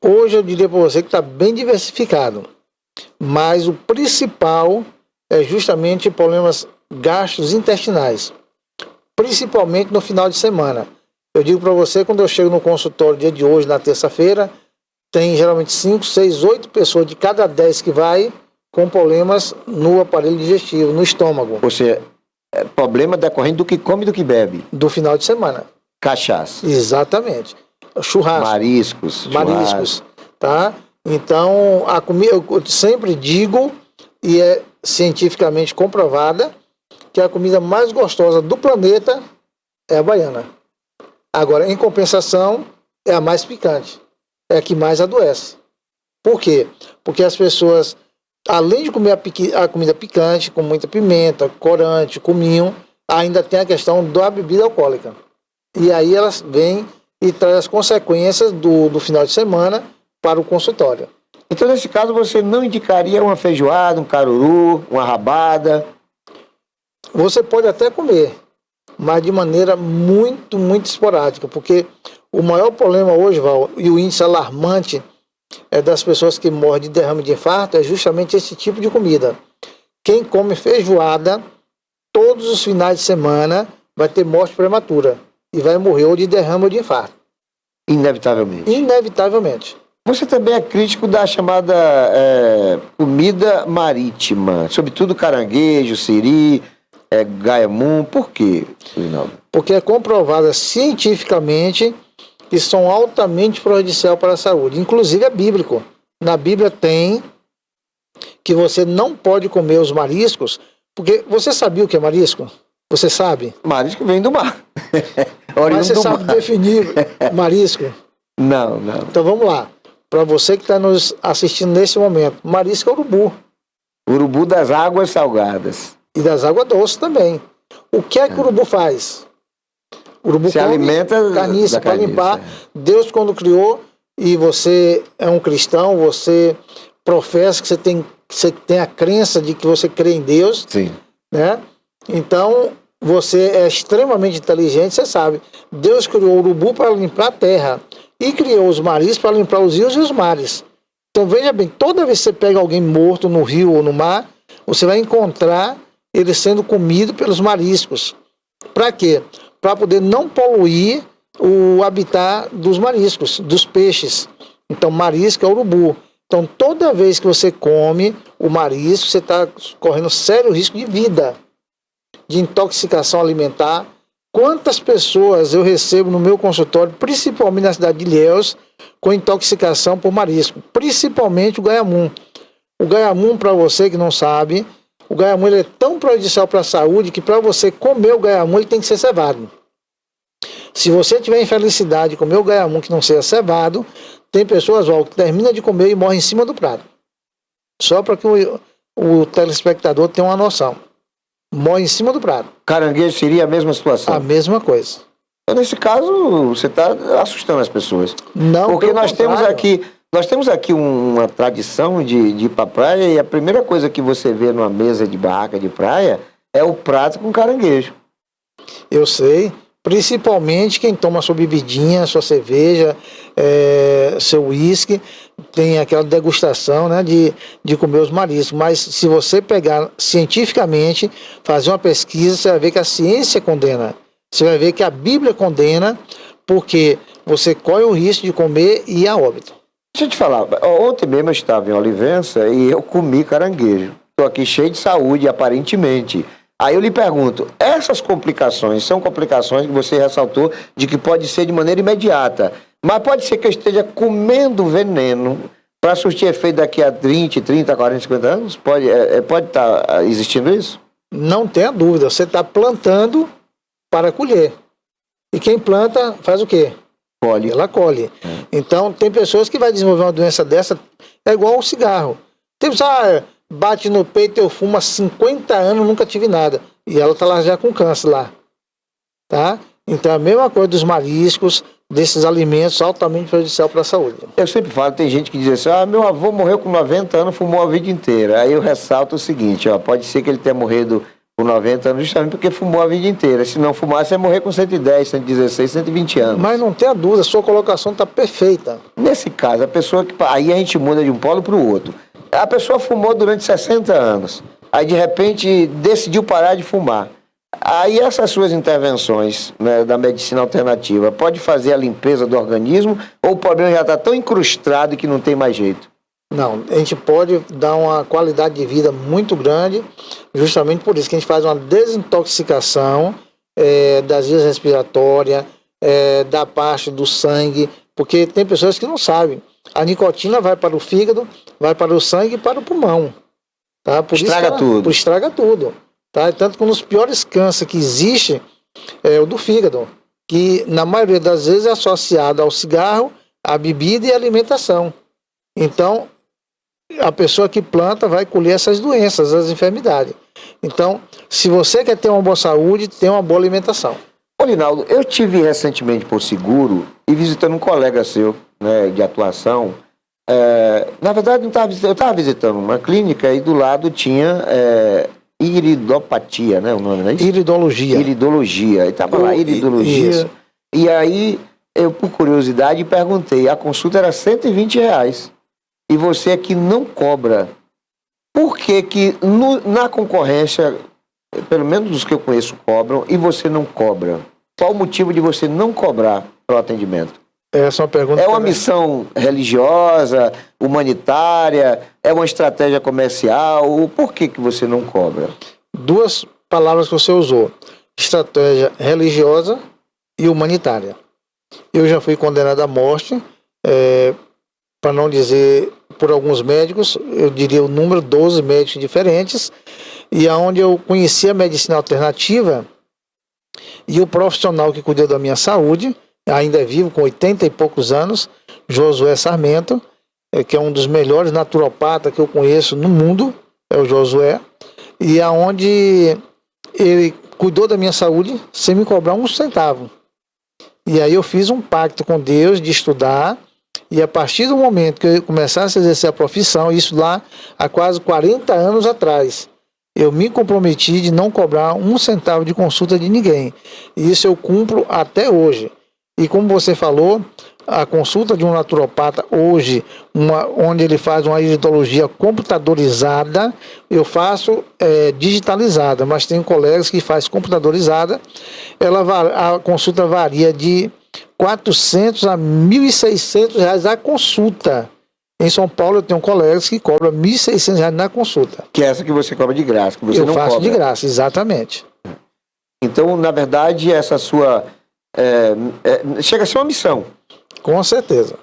Hoje eu diria para você que está bem diversificado, mas o principal é justamente problemas gastrointestinais, principalmente no final de semana. Eu digo para você, quando eu chego no consultório dia de hoje, na terça-feira, tem geralmente 5, 6, 8 pessoas de cada 10 que vai com problemas no aparelho digestivo, no estômago. Ou seja, problema decorrente do que come e do que bebe. Do final de semana. Cachaça. Exatamente. Churrasco. Mariscos. Tá? Então, a comida, eu sempre digo, e é cientificamente comprovada, que a comida mais gostosa do planeta é a baiana. Agora, em compensação, é a mais picante. É a que mais adoece. Por quê? Porque as pessoas, além de comer a comida picante, com muita pimenta, corante, cominho, ainda tem a questão da bebida alcoólica. E aí elas vêm e trazem as consequências do final de semana para o consultório. Então, nesse caso, você não indicaria uma feijoada, um caruru, uma rabada? Você pode até comer, mas de maneira muito, muito esporádica, porque o maior problema hoje, Val, e o índice alarmante das pessoas que morrem de derrame de infarto é justamente esse tipo de comida. Quem come feijoada, todos os finais de semana, vai ter morte prematura e vai morrer ou de derrame ou de infarto. Inevitavelmente. Inevitavelmente. Você também é crítico da chamada comida marítima, sobretudo caranguejo, siri, gaiamum. Por quê, Rinaldo? Porque é comprovada cientificamente que são altamente prejudiciais para a saúde. Inclusive é bíblico. Na Bíblia tem que você não pode comer os mariscos, porque você sabia o que é marisco? Você sabe? Marisco vem do mar. Mas você sabe definir marisco? Não. Então vamos lá. Para você que está nos assistindo nesse momento, marisco é urubu. Urubu das águas salgadas. E das águas doces também. O que é que o urubu faz? O urubu se alimenta carniça para limpar. Deus, quando criou, e você é um cristão, você professa que você tem a crença de que você crê em Deus. Sim. Né? Então, você é extremamente inteligente, você sabe. Deus criou o urubu para limpar a terra. E criou os mariscos para limpar os rios e os mares. Então, veja bem, toda vez que você pega alguém morto no rio ou no mar, você vai encontrar ele sendo comido pelos mariscos. Para quê? Para poder não poluir o habitat dos mariscos, dos peixes. Então, marisco é urubu. Então, toda vez que você come o marisco, você está correndo sério risco de vida, de intoxicação alimentar. Quantas pessoas eu recebo no meu consultório, principalmente na cidade de Ilhéus, com intoxicação por marisco, principalmente o gaiamum. O gaiamum, para você que não sabe, o gaiamum ele é tão prejudicial para a saúde que para você comer o gaiamum ele tem que ser cevado. Se você tiver infelicidade de comer o gaiamum que não seja cevado, tem pessoas que terminam de comer e morrem em cima do prato. Só para que o telespectador tenha uma noção. Morre em cima do prato. Caranguejo seria a mesma situação? A mesma coisa. Então, nesse caso, você está assustando as pessoas. Não, porque nós temos aqui uma tradição de ir para a praia e a primeira coisa que você vê numa mesa de barraca de praia é o prato com caranguejo. Eu sei. Principalmente quem toma sua bebidinha, sua cerveja, seu uísque, tem aquela degustação, né, de comer os mariscos. Mas se você pegar cientificamente, fazer uma pesquisa, você vai ver que a ciência condena. Você vai ver que a Bíblia condena, porque você corre o risco de comer e ir a óbito. Deixa eu te falar, ontem mesmo eu estava em Olivença e eu comi caranguejo. Estou aqui cheio de saúde, aparentemente. Aí eu lhe pergunto, essas complicações são complicações que você ressaltou de que pode ser de maneira imediata, mas pode ser que eu esteja comendo veneno para surtir efeito daqui a 30, 40, 50 anos? Pode estar existindo isso? Não tenha dúvida, você está plantando para colher. E quem planta faz o quê? Colhe. Ela colhe. Então tem pessoas que vai desenvolver uma doença dessa, é igual ao cigarro. Tem pessoas, bate no peito, eu fumo há 50 anos, nunca tive nada. E ela está lá já com câncer lá. Tá? Então a mesma coisa dos mariscos, desses alimentos altamente prejudicial para a saúde. Eu sempre falo, tem gente que diz assim, meu avô morreu com 90 anos, fumou a vida inteira. Aí eu ressalto o seguinte, pode ser que ele tenha morrido com 90 anos justamente porque fumou a vida inteira. Se não fumasse, ia morrer com 110, 116, 120 anos. Mas não tenha dúvida, a sua colocação está perfeita. Nesse caso, a pessoa que... Aí a gente muda de um polo para o outro. A pessoa fumou durante 60 anos. Aí, de repente, decidiu parar de fumar. Aí essas suas intervenções, né, da medicina alternativa, pode fazer a limpeza do organismo ou o problema já está tão incrustado que não tem mais jeito? Não, a gente pode dar uma qualidade de vida muito grande, justamente por isso que a gente faz uma desintoxicação das vias respiratórias, da parte do sangue, porque tem pessoas que não sabem. A nicotina vai para o fígado, vai para o sangue e para o pulmão. Tá? Estraga tudo. Estraga tudo. Tá? Tanto que um dos piores cânceres que existe é o do fígado, que na maioria das vezes é associado ao cigarro, à bebida e à alimentação. Então, a pessoa que planta vai colher essas doenças, as enfermidades. Então, se você quer ter uma boa saúde, tenha uma boa alimentação. Ô, Linaldo, eu tive recentemente por Seguro e visitando um colega seu, né, de atuação. Na verdade, eu estava visitando uma clínica e do lado tinha iridopatia, né? O nome, não é isso? Iridologia. Iridologia. E estava lá, iridologia. E aí, eu, por curiosidade, perguntei. A consulta era R$120. E você aqui não cobra. Por que na concorrência, pelo menos os que eu conheço, cobram e você não cobra? Qual o motivo de você não cobrar para o atendimento? Essa é uma pergunta. É uma missão religiosa, humanitária? É uma estratégia comercial? Por que você não cobra? Duas palavras que você usou: estratégia religiosa e humanitária. Eu já fui condenado à morte, para não dizer por alguns médicos, eu diria o número 12 médicos diferentes, e aonde eu conheci a medicina alternativa e o profissional que cuidou da minha saúde, ainda é vivo, com 80 e poucos anos, Josué Sarmento, que é um dos melhores naturopatas que eu conheço no mundo, é o Josué, e aonde ele cuidou da minha saúde sem me cobrar um centavo. E aí eu fiz um pacto com Deus de estudar, e a partir do momento que eu começasse a exercer a profissão, isso lá há quase 40 anos atrás, eu me comprometi de não cobrar um centavo de consulta de ninguém. E isso eu cumpro até hoje. E como você falou, a consulta de um naturopata hoje, onde ele faz uma iridologia computadorizada, eu faço digitalizada, mas tem colegas que faz computadorizada. A consulta varia de R$400 a R$1.600 a consulta. Em São Paulo eu tenho colegas que cobram R$1.600 na consulta. Que é essa que você cobra de graça, que você eu não faço cobra. De graça, exatamente. Então, na verdade, essa sua... chega a ser uma missão. Com certeza.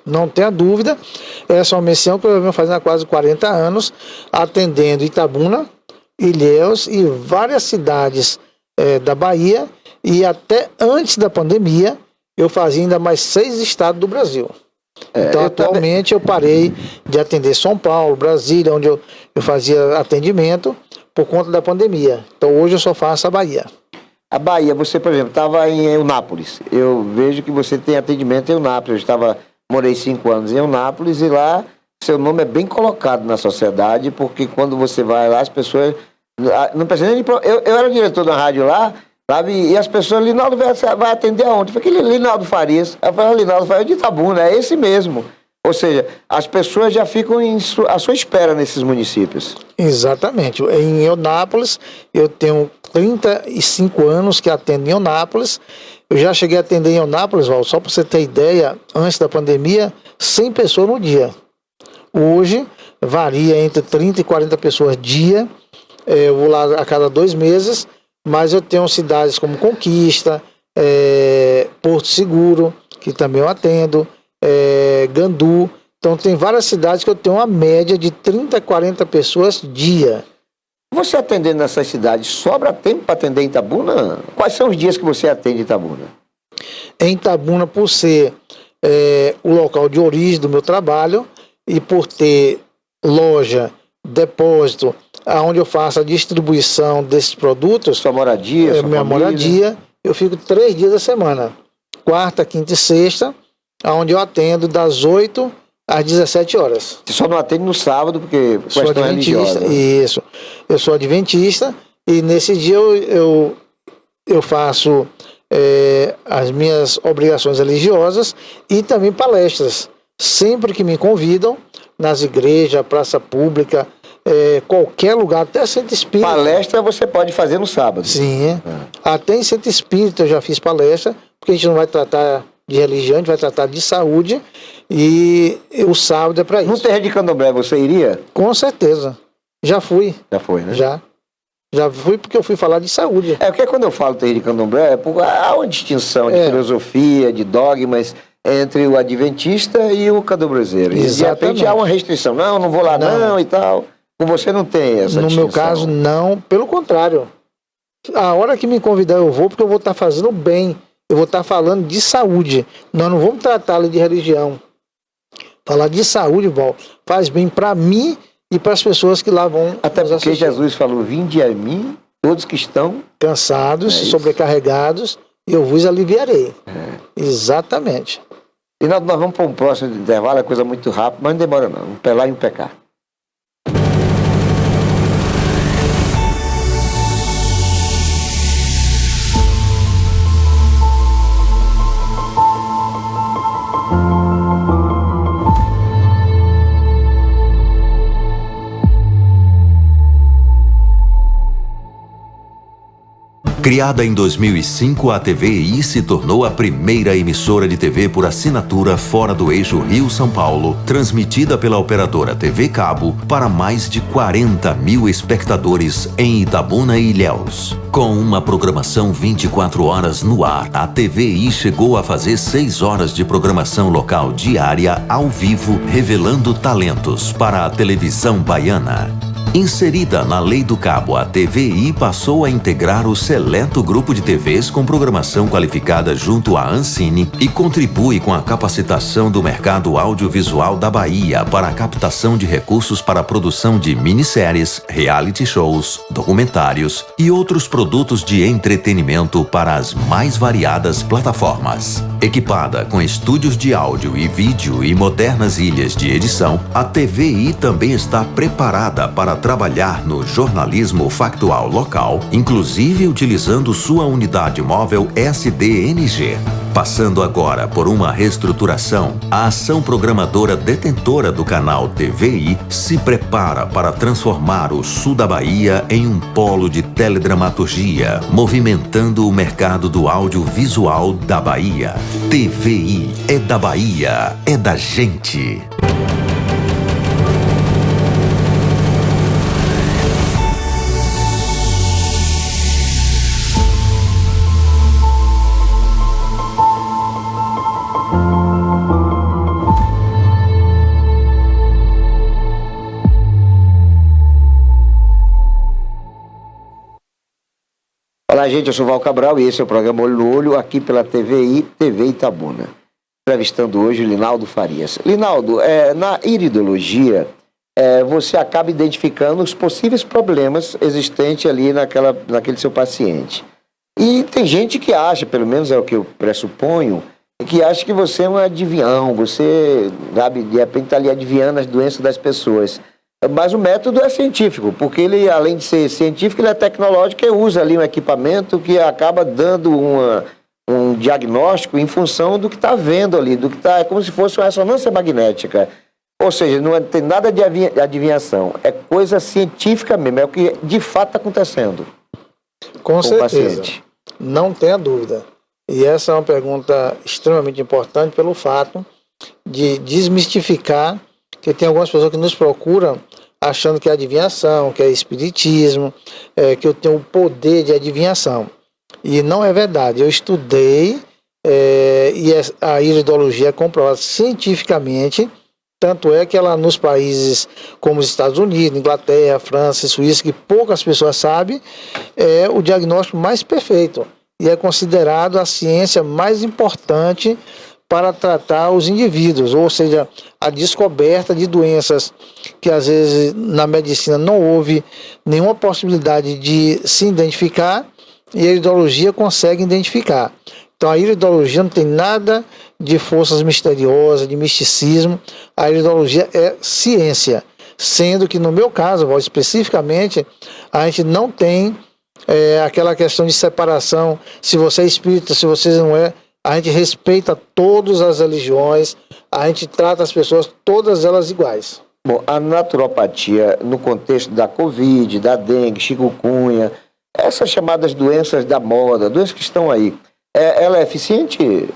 Não tenha dúvida. Essa é uma missão que eu venho fazendo há quase 40 anos, atendendo Itabuna, Ilhéus e várias cidades da Bahia. E até antes da pandemia, eu fazia ainda mais 6 estados do Brasil. Então, atualmente, eu parei de atender São Paulo, Brasília, onde eu fazia atendimento por conta da pandemia. Então, hoje eu só faço a Bahia. A Bahia, você, por exemplo, estava em Eunápolis. Eu vejo que você tem atendimento em Eunápolis. Morei 5 anos em Eunápolis e lá seu nome é bem colocado na sociedade, porque quando você vai lá, as pessoas... Não precisa nem... Eu era diretor da rádio lá, sabe? E as pessoas, Linaldo vai atender aonde? Eu falei, Linaldo Farias. Eu falei, Linaldo Farias de Itabuna, é esse mesmo. Ou seja, as pessoas já ficam à sua espera nesses municípios. Exatamente. Em Eunápolis, eu tenho 35 anos que atendo em Eunápolis. Eu já cheguei a atender em Eunápolis, Val, só para você ter ideia, antes da pandemia, 100 pessoas no dia. Hoje, varia entre 30 e 40 pessoas dia. Eu vou lá a cada 2 meses, mas eu tenho cidades como Conquista, Porto Seguro, que também eu atendo, Gandu. Então tem várias cidades que eu tenho uma média de 30 a 40 pessoas dia. Você atendendo nessas cidades, sobra tempo para atender em Itabuna? Quais são os dias que você atende em Itabuna? Em Itabuna, por ser o local de origem do meu trabalho e por ter loja, depósito, onde eu faço a distribuição desses produtos. Sua moradia, sua minha família. moradia, eu fico 3 dias da semana. Quarta, quinta e sexta, onde eu atendo das 8 às 17 horas. Você só não atende no sábado, porque Sou questão adventista, religiosa. isso. Eu sou adventista e nesse dia eu faço as minhas obrigações religiosas e também palestras. Sempre que me convidam, nas igrejas, praça pública, qualquer lugar, até centro espírita. Palestra você pode fazer no sábado. Sim, até em centro espírita eu já fiz palestra, porque a gente não vai tratar de religião, a gente vai tratar de saúde, e o sábado é para isso. No terreiro de Candomblé você iria? Com certeza. Já fui. Já foi, né? Já fui porque eu fui falar de saúde. Porque quando eu falo terreiro de Candomblé, há uma distinção de filosofia, de dogmas entre o adventista e o candomblezeiro. E de repente há uma restrição. Não vou lá não e tal. Com você não tem essa distinção. No meu caso, não. Pelo contrário. A hora que me convidar eu vou, porque eu vou estar fazendo bem. Eu vou estar falando de saúde. Nós não vamos tratar de religião. Falar de saúde, Val, faz bem para mim e para as pessoas que lá vão. Até porque Jesus falou: vinde a mim, todos que estão cansados, sobrecarregados, e eu vos aliviarei. Exatamente. E nós vamos para um próximo intervalo, é coisa muito rápida, mas não demora não. Um pelar e um pecar. Criada em 2005, a TVI se tornou a primeira emissora de TV por assinatura fora do eixo Rio-São Paulo, transmitida pela operadora TV Cabo para mais de 40 mil espectadores em Itabuna e Ilhéus. Com uma programação 24 horas no ar, a TVI chegou a fazer 6 horas de programação local diária ao vivo, revelando talentos para a televisão baiana. Inserida na Lei do Cabo, a TVI passou a integrar o seleto grupo de TVs com programação qualificada junto à Ancine e contribui com a capacitação do mercado audiovisual da Bahia para a captação de recursos para a produção de minisséries, reality shows, documentários e outros produtos de entretenimento para as mais variadas plataformas. Equipada com estúdios de áudio e vídeo e modernas ilhas de edição, a TVI também está preparada para trabalhar no jornalismo factual local, inclusive utilizando sua unidade móvel SDNG. Passando agora por uma reestruturação, a ação programadora detentora do canal TVI se prepara para transformar o sul da Bahia em um polo de teledramaturgia, movimentando o mercado do audiovisual da Bahia. TVI é da Bahia, é da gente. Olá, gente, eu sou Val Cabral e esse é o programa Olho no Olho, aqui pela TVI, TV Itabuna. Entrevistando hoje o Linaldo Farias. Linaldo, na iridologia, você acaba identificando os possíveis problemas existentes ali naquele seu paciente. E tem gente que acha, pelo menos é o que eu pressuponho, que acha que você é um adivinhão, você, sabe, de repente está ali adivinhando as doenças das pessoas. Mas o método é científico, porque ele, além de ser científico, ele é tecnológico e usa ali um equipamento que acaba dando um diagnóstico em função do que está vendo ali, do que está, é como se fosse uma ressonância magnética. Ou seja, não tem nada de adivinhação, é coisa científica mesmo, é o que de fato está acontecendo. Com certeza, não tenha dúvida. E essa é uma pergunta extremamente importante pelo fato de desmistificar, que tem algumas pessoas que nos procuram achando que é adivinhação, que é espiritismo, que eu tenho o poder de adivinhação. E não é verdade. Eu estudei e a iridologia é comprovada cientificamente, tanto é que ela nos países como os Estados Unidos, Inglaterra, França e Suíça, que poucas pessoas sabem, é o diagnóstico mais perfeito. E é considerado a ciência mais importante para tratar os indivíduos, ou seja, a descoberta de doenças que às vezes na medicina não houve nenhuma possibilidade de se identificar, e a iridologia consegue identificar. Então a iridologia não tem nada de forças misteriosas, de misticismo. A iridologia é ciência, sendo que no meu caso, especificamente, a gente não tem aquela questão de separação, se você é espírita, se você não é. A gente respeita todas as religiões, a gente trata as pessoas, todas elas iguais. Bom, a naturopatia, no contexto da Covid, da dengue, chikungunya, essas chamadas doenças da moda, doenças que estão aí, ela é eficiente?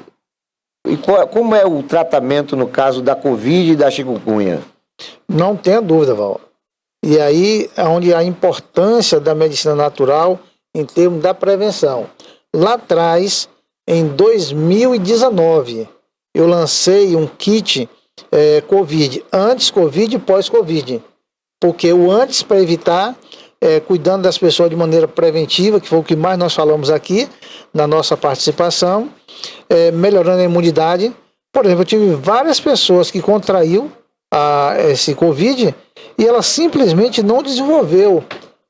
E como é o tratamento no caso da Covid e da chikungunya? Não tenha dúvida, Val. E aí é onde a importância da medicina natural em termos da prevenção. Lá atrás, em 2019, eu lancei um kit Covid, antes Covid e pós-Covid. Porque o antes, para evitar, cuidando das pessoas de maneira preventiva, que foi o que mais nós falamos aqui na nossa participação, melhorando a imunidade. Por exemplo, eu tive várias pessoas que contraiu esse Covid e ela simplesmente não desenvolveu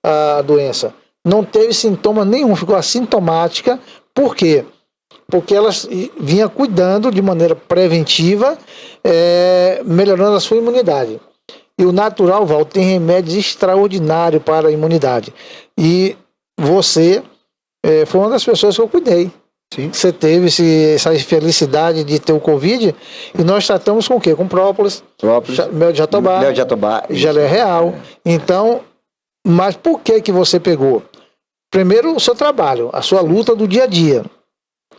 a doença. Não teve sintoma nenhum, ficou assintomática. Por quê? Porque ela vinha cuidando de maneira preventiva, melhorando a sua imunidade. E o natural, Val, tem remédios extraordinários para a imunidade. E você foi uma das pessoas que eu cuidei. Sim. Você teve essa felicidade de ter o Covid, e nós tratamos com o quê? Com própolis, mel de jatobá, geleia real. Então, mas por que você pegou? Primeiro, o seu trabalho, a sua luta do dia a dia.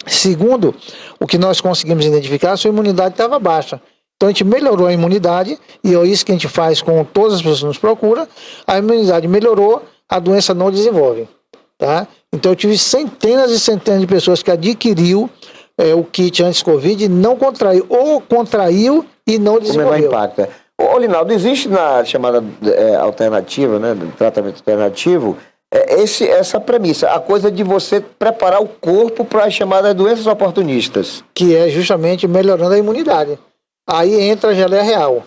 Segundo, o que nós conseguimos identificar, a sua imunidade estava baixa. Então a gente melhorou a imunidade, e é isso que a gente faz com todas as pessoas que nos procuram. A imunidade melhorou, a doença não desenvolve. Tá? Então eu tive centenas e centenas de pessoas que adquiriu o kit anti-Covid e não contraiu, ou contraiu e não desenvolveu. O menor impacto. Ô, Linaldo, existe na chamada alternativa, né, do tratamento alternativo, essa premissa, a coisa de você preparar o corpo para as chamadas doenças oportunistas. Que é justamente melhorando a imunidade. Aí entra a geleia real.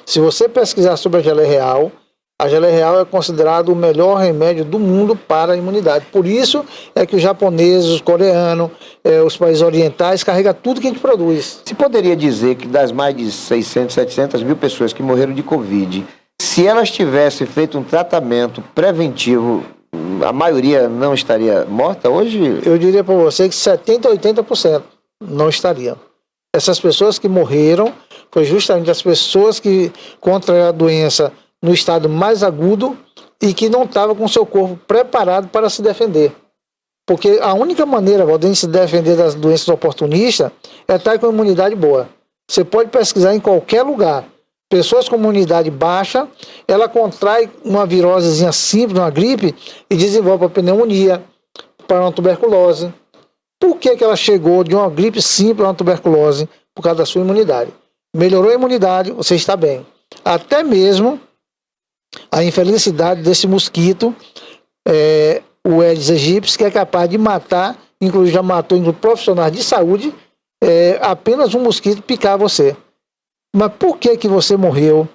Se você pesquisar sobre a geleia real é considerado o melhor remédio do mundo para a imunidade. Por isso é que os japoneses, os coreanos, os países orientais carregam tudo que a gente produz. Se poderia dizer que das mais de 600, 700 mil pessoas que morreram de Covid, se elas tivessem feito um tratamento preventivo, a maioria não estaria morta hoje? Eu diria para você que 70% a 80% não estariam. Essas pessoas que morreram foi justamente as pessoas que contraíram a doença no estado mais agudo e que não estava com seu corpo preparado para se defender. Porque a única maneira de se defender das doenças oportunistas é estar com a imunidade boa. Você pode pesquisar em qualquer lugar. Pessoas com imunidade baixa, ela contrai uma virosezinha simples, uma gripe, e desenvolve a pneumonia, para uma tuberculose. Por que ela chegou de uma gripe simples a uma tuberculose? Por causa da sua imunidade. Melhorou a imunidade, você está bem. Até mesmo a infelicidade desse mosquito, o Aedes aegypti, que é capaz de matar, inclusive já matou profissionais de saúde, apenas um mosquito picar você. Mas por que você morreu?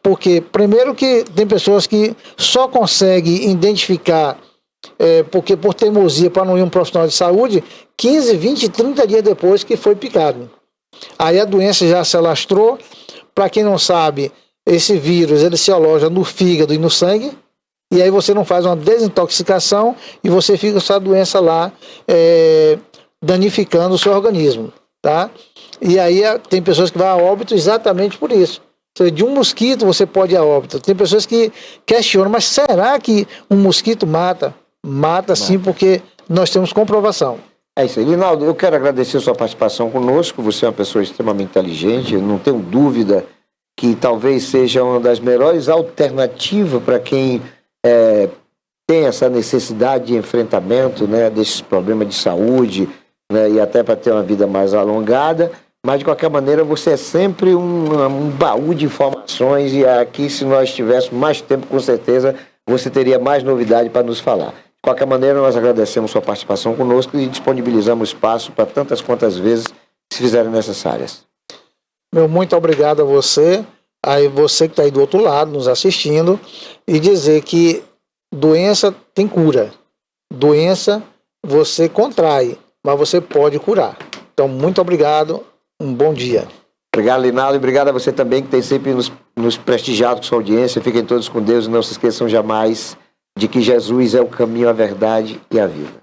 Porque, primeiro, que tem pessoas que só conseguem identificar, porque por teimosia, para não ir um profissional de saúde, 15, 20, 30 dias depois que foi picado. Aí a doença já se alastrou. Para quem não sabe, esse vírus ele se aloja no fígado e no sangue, e aí você não faz uma desintoxicação e você fica com essa doença lá danificando o seu organismo, tá? E aí tem pessoas que vão a óbito exatamente por isso. De um mosquito você pode ir a óbito. Tem pessoas que questionam, mas será que um mosquito mata? Mata sim, porque nós temos comprovação. É isso aí. Linaldo, eu quero agradecer a sua participação conosco. Você é uma pessoa extremamente inteligente, eu não tenho dúvida que talvez seja uma das melhores alternativas para quem tem essa necessidade de enfrentamento, né, desses problemas de saúde, né, e até para ter uma vida mais alongada. Mas, de qualquer maneira, você é sempre um baú de informações, e aqui, se nós tivéssemos mais tempo, com certeza, você teria mais novidade para nos falar. De qualquer maneira, nós agradecemos sua participação conosco e disponibilizamos espaço para tantas quantas vezes se fizerem necessárias. Muito obrigado a você, aí você que está aí do outro lado, nos assistindo, e dizer que doença tem cura. Doença você contrai, mas você pode curar. Então, muito obrigado, um bom dia. Obrigado, Linaldo, e obrigado a você também, que tem sempre nos prestigiado com sua audiência. Fiquem todos com Deus e não se esqueçam jamais de que Jesus é o caminho, a verdade e a vida.